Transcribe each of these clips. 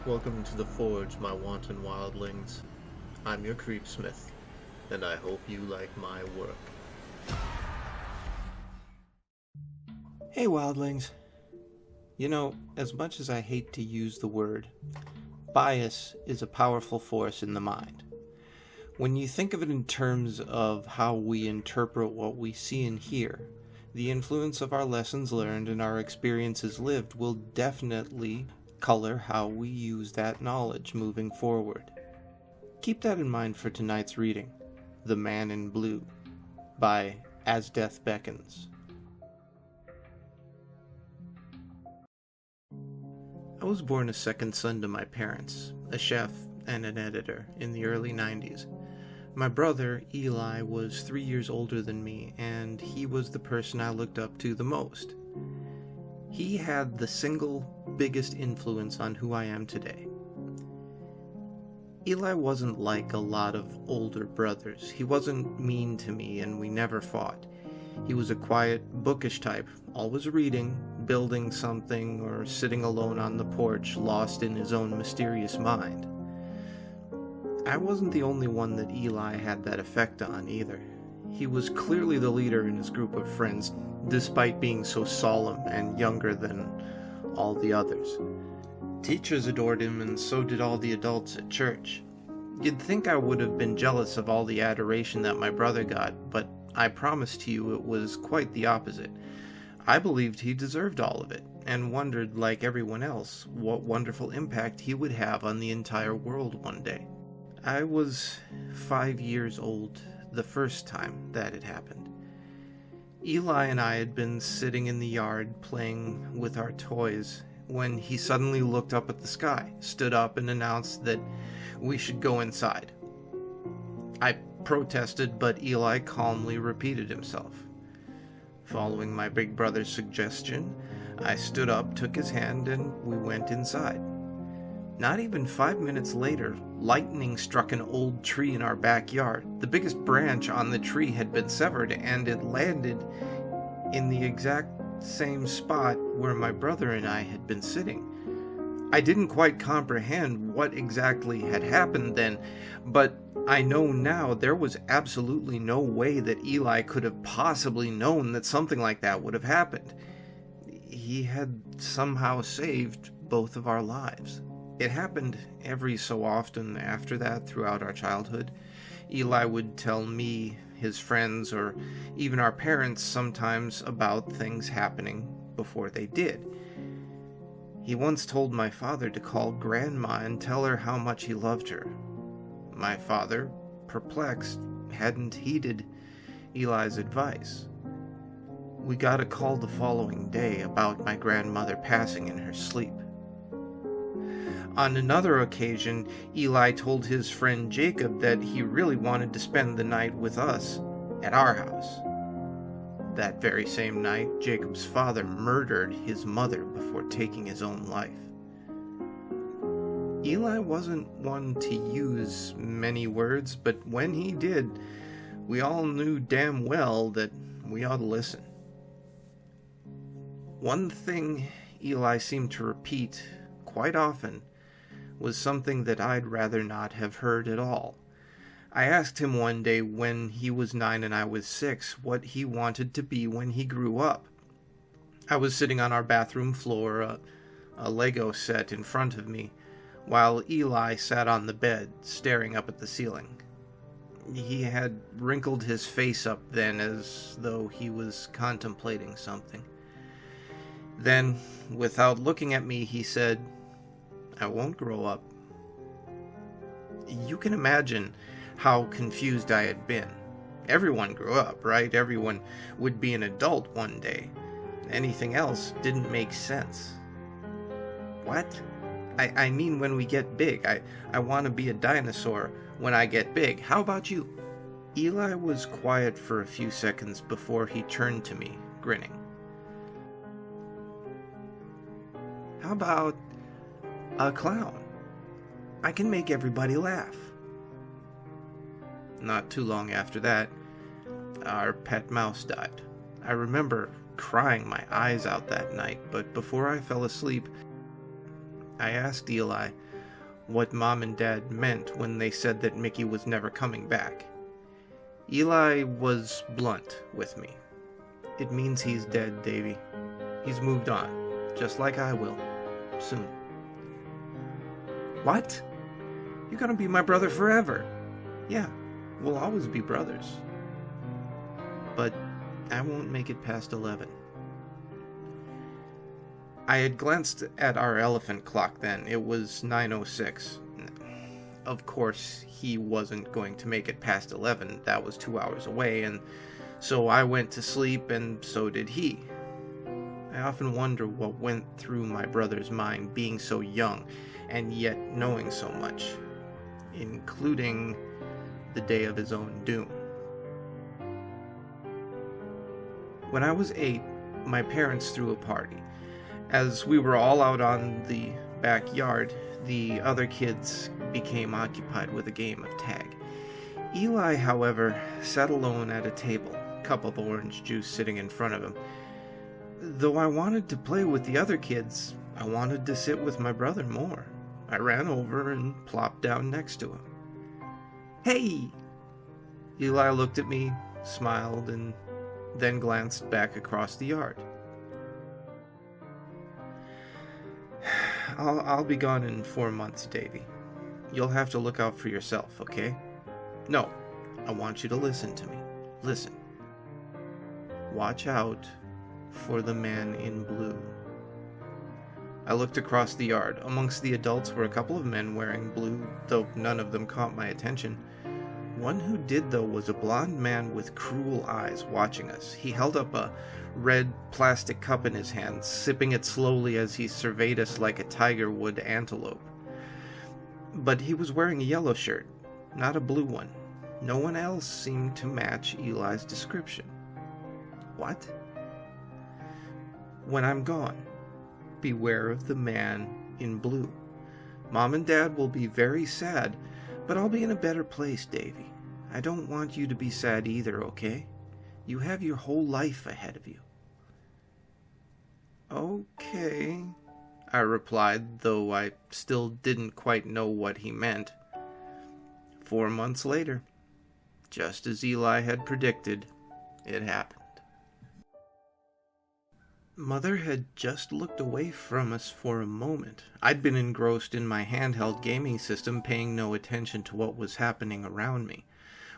Welcome to the Forge, my wanton wildlings. I'm your creepsmith, and I hope you like my work. Hey wildlings. You know, as much as I hate to use the word, bias is a powerful force in the mind. When you think of it in terms of how we interpret what we see and hear, the influence of our lessons learned and our experiences lived will definitely color how we use that knowledge moving forward. Keep that in mind for tonight's reading, The Man in Blue, by Asdeathbeckons. I was born a second son to my parents, a chef and an editor, in the early 90s. My brother, Eli, was 3 years older than me, and he was the person I looked up to the most. He had the single biggest influence on who I am today. Eli wasn't like a lot of older brothers. He wasn't mean to me, and we never fought. He was a quiet, bookish type, always reading, building something, or sitting alone on the porch, lost in his own mysterious mind. I wasn't the only one that Eli had that effect on, either. He was clearly the leader in his group of friends, despite being so solemn and younger than all the others. Teachers adored him, and so did all the adults at church. You'd think I would have been jealous of all the adoration that my brother got, but I promise to you it was quite the opposite. I believed he deserved all of it, and wondered, like everyone else, what wonderful impact he would have on the entire world one day. I was 5 years old the first time that had happened. Eli and I had been sitting in the yard playing with our toys when he suddenly looked up at the sky, stood up, and announced that we should go inside. I protested, but Eli calmly repeated himself. Following my big brother's suggestion, I stood up, took his hand, and we went inside. Not even 5 minutes later, lightning struck an old tree in our backyard. The biggest branch on the tree had been severed, and it landed in the exact same spot where my brother and I had been sitting. I didn't quite comprehend what exactly had happened then, but I know now there was absolutely no way that Eli could have possibly known that something like that would have happened. He had somehow saved both of our lives. It happened every so often after that throughout our childhood. Eli would tell me, his friends, or even our parents sometimes about things happening before they did. He once told my father to call Grandma and tell her how much he loved her. My father, perplexed, hadn't heeded Eli's advice. We got a call the following day about my grandmother passing in her sleep. On another occasion, Eli told his friend Jacob that he really wanted to spend the night with us at our house. That very same night, Jacob's father murdered his mother before taking his own life. Eli wasn't one to use many words, but when he did, we all knew damn well that we ought to listen. One thing Eli seemed to repeat quite often was something that I'd rather not have heard at all. I asked him one day when he was 9 and I was 6 what he wanted to be when he grew up. I was sitting on our bathroom floor, a Lego set in front of me, while Eli sat on the bed, staring up at the ceiling. He had wrinkled his face up then as though he was contemplating something. Then, without looking at me, he said, "I won't grow up." You can imagine how confused I had been. Everyone grew up, right? Everyone would be an adult one day. Anything else didn't make sense. What? I mean when we get big. I want to be a dinosaur when I get big. How about you? Eli was quiet for a few seconds before he turned to me, grinning. How about a clown? I can make everybody laugh. Not too long after that, our pet mouse died. I remember crying my eyes out that night, but before I fell asleep, I asked Eli what Mom and Dad meant when they said that Mickey was never coming back. Eli was blunt with me. It means he's dead, Davy. He's moved on, just like I will, soon. What? You're gonna be my brother forever. Yeah, we'll always be brothers. But I won't make it past 11. I had glanced at our elephant clock then. It was 9:06. Of course, he wasn't going to make it past 11. That was 2 hours away, and so I went to sleep, and so did he. I often wonder what went through my brother's mind being so young, and yet knowing so much, including the day of his own doom. When I was 8, my parents threw a party. As we were all out on the backyard, the other kids became occupied with a game of tag. Eli, however, sat alone at a table, cup of orange juice sitting in front of him. Though I wanted to play with the other kids, I wanted to sit with my brother more. I ran over and plopped down next to him. "Hey!" Eli looked at me, smiled, and then glanced back across the yard. I'll be gone in 4 months, Davy. You'll have to look out for yourself, okay? No, I want you to listen to me. Listen. Watch out for the man in blue. I looked across the yard. Amongst the adults were a couple of men wearing blue, though none of them caught my attention. One who did, though, was a blond man with cruel eyes watching us. He held up a red plastic cup in his hand, sipping it slowly as he surveyed us like a tiger would antelope. But he was wearing a yellow shirt, not a blue one. No one else seemed to match Eli's description. What? When I'm gone, beware of the man in blue. Mom and Dad will be very sad, but I'll be in a better place, Davy. I don't want you to be sad either, okay? You have your whole life ahead of you. Okay, I replied, though I still didn't quite know what he meant. 4 months later, just as Eli had predicted, it happened. Mother had just looked away from us for a moment. I'd been engrossed in my handheld gaming system, paying no attention to what was happening around me.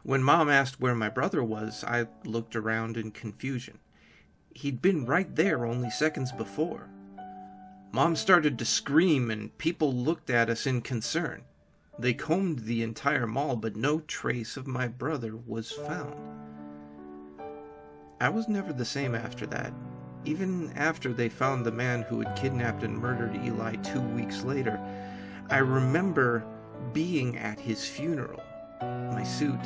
When Mom asked where my brother was, I looked around in confusion. He'd been right there only seconds before. Mom started to scream, and people looked at us in concern. They combed the entire mall, but no trace of my brother was found. I was never the same after that. Even after they found the man who had kidnapped and murdered Eli 2 weeks later, I remember being at his funeral. My suit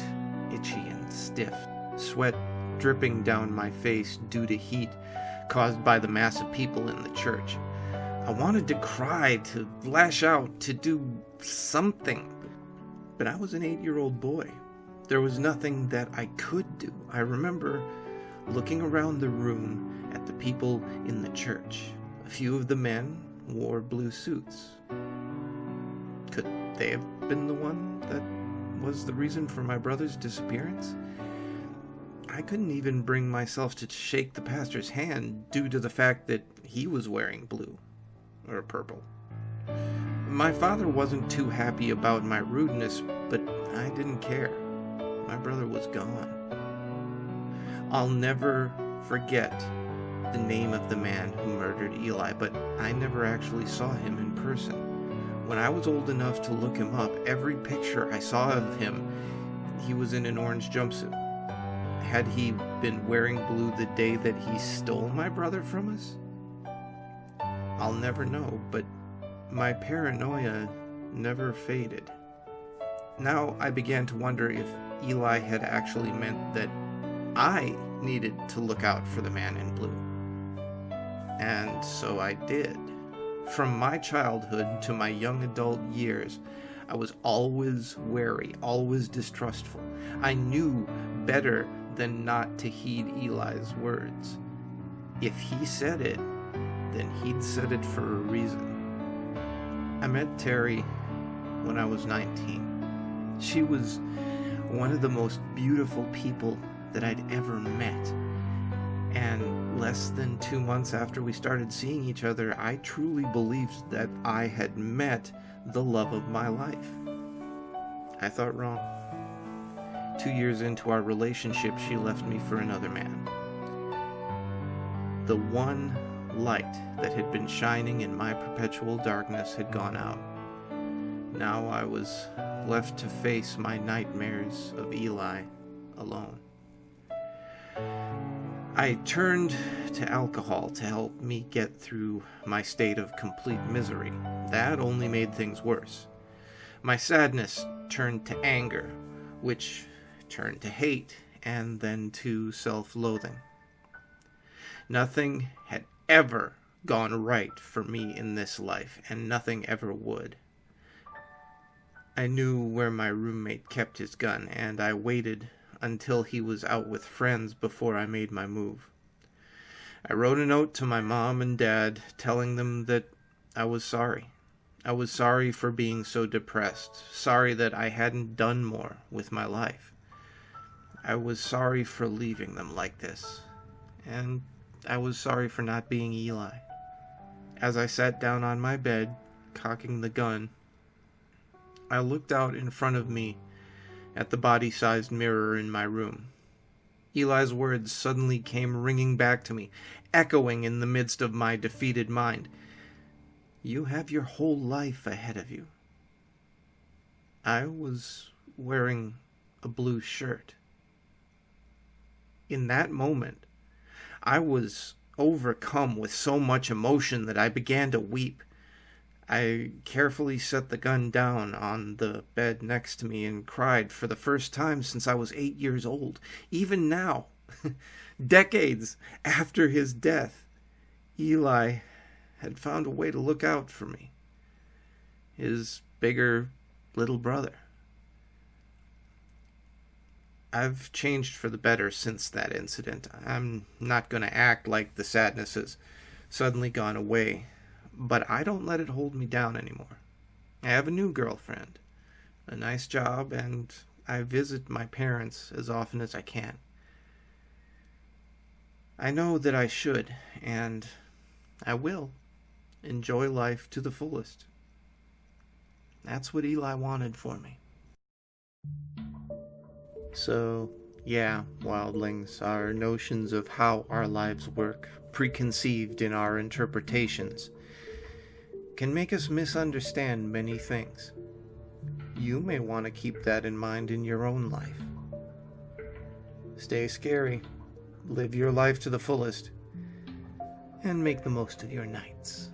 itchy and stiff, sweat dripping down my face due to heat caused by the mass of people in the church. I wanted to cry, to lash out, to do something. But I was an 8-year-old boy. There was nothing that I could do. I remember looking around the room at the people in the church. A few of the men wore blue suits. Could they have been the one that was the reason for my brother's disappearance? I couldn't even bring myself to shake the pastor's hand due to the fact that he was wearing blue, or purple. My father wasn't too happy about my rudeness, but I didn't care. My brother was gone. I'll never forget the name of the man who murdered Eli, but I never actually saw him in person. When I was old enough to look him up, every picture I saw of him, he was in an orange jumpsuit. Had he been wearing blue the day that he stole my brother from us? I'll never know, but my paranoia never faded. Now I began to wonder if Eli had actually meant that I needed to look out for the man in blue. And so I did. From my childhood to my young adult years, I was always wary, always distrustful. I knew better than not to heed Eli's words. If he said it, then he'd said it for a reason. I met Terry when I was 19. She was one of the most beautiful people that I'd ever met. And less than 2 months after we started seeing each other, I truly believed that I had met the love of my life. I thought wrong. 2 years into our relationship, she left me for another man. The one light that had been shining in my perpetual darkness had gone out. Now I was left to face my nightmares of Eli alone. I turned to alcohol to help me get through my state of complete misery. That only made things worse. My sadness turned to anger, which turned to hate, and then to self-loathing. Nothing had ever gone right for me in this life, and nothing ever would. I knew where my roommate kept his gun, and I waited until he was out with friends before I made my move. I wrote a note to my mom and dad telling them that I was sorry. I was sorry for being so depressed, sorry that I hadn't done more with my life. I was sorry for leaving them like this, and I was sorry for not being Eli. As I sat down on my bed, cocking the gun, I looked out in front of me at the body-sized mirror in my room. Eli's words suddenly came ringing back to me, echoing in the midst of my defeated mind. You have your whole life ahead of you. I was wearing a blue shirt. In that moment, I was overcome with so much emotion that I began to weep. I carefully set the gun down on the bed next to me and cried for the first time since I was 8 years old. Even now, decades after his death, Eli had found a way to look out for me. His bigger little brother. I've changed for the better since that incident. I'm not going to act like the sadness has suddenly gone away, but I don't let it hold me down anymore. I have a new girlfriend, a nice job, and I visit my parents as often as I can. I know that I should, and I will, enjoy life to the fullest. That's what Eli wanted for me. So, yeah, wildlings, our notions of how our lives work, preconceived in our interpretations, can make us misunderstand many things. You may want to keep that in mind in your own life. Stay scary, live your life to the fullest, and make the most of your nights.